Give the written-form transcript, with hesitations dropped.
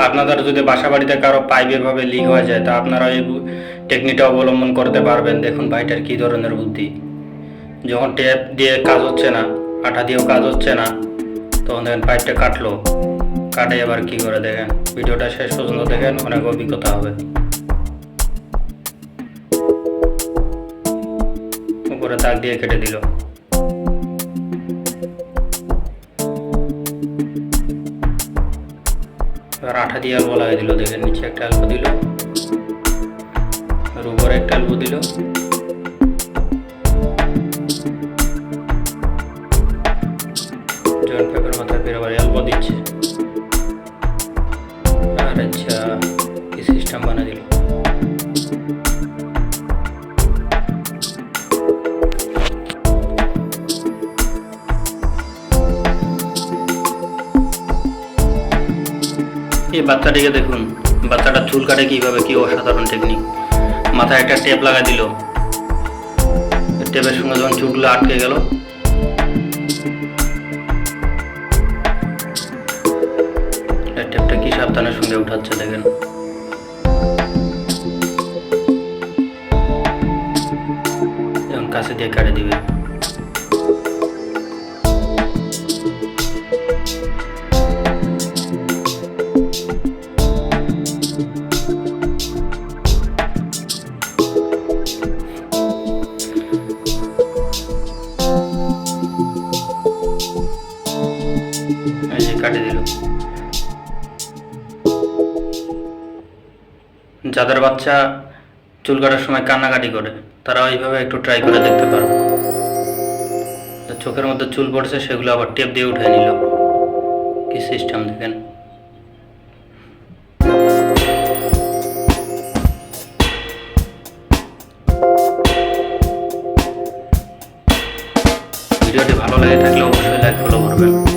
আপনাদের যদি বাসা বাড়িতে কারো পাইপ এভাবে লিক হয়ে যায় তা আপনারা এই টেকনিকটা অবলম্বন করতে পারবেন। দেখুন ভাইটার কি ধরনের বুদ্ধি। যখন ট্যাপ দিয়ে কাজ হচ্ছে না, আঠা দিয়েও কাজ হচ্ছে না, তখন দেখেন পাইপটা কাটলো। কাটে এবার কি করে দেখেন। ভিডিওটা শেষ পর্যন্ত দেখেন, অনেক অভিজ্ঞতা হবে। উপরে দাগ দিয়ে কেটে দিল। এবার আঠা দিয়ে অল্প লাগিয়ে দিল। দেখেন নিচে একটা অল্প দিল, আর উপরে একটা অল্প দিল। জয়েন্ট পেপার মাথায় ফের আবার অল্প দিচ্ছে। আর আচ্ছা, কি সিস্টেম বানিয়ে দিল। এই বাচ্চাটিকে দেখুন, বাচ্চাটা চুল কাটে কিভাবে, কি অসাধারণ টেকনিক। মাথায় একটা টেপ লাগা দিল, টেপের সঙ্গে যখন চুলগুলো আটকে গেল, টেপটা কি সাবধানের সঙ্গে উঠাচ্ছে দেখেন। এখন কাছে দিয়ে কাটে দিবে। এই যে কাটে দিল। যাদের বাচ্চা চুল কাটার সময় কান্নাকাটি করে তারা এইভাবে একটু ট্রাই করে দেখতে পারো। চোখের মধ্যে চুল পড়ছে, সেগুলো আবার টেপ দিয়ে উঠে নিল। কি সিস্টেম দেখেন। ভিডিওটি ভালো লেগে থাকলে অবশ্যই লাইক ফলো করবেন।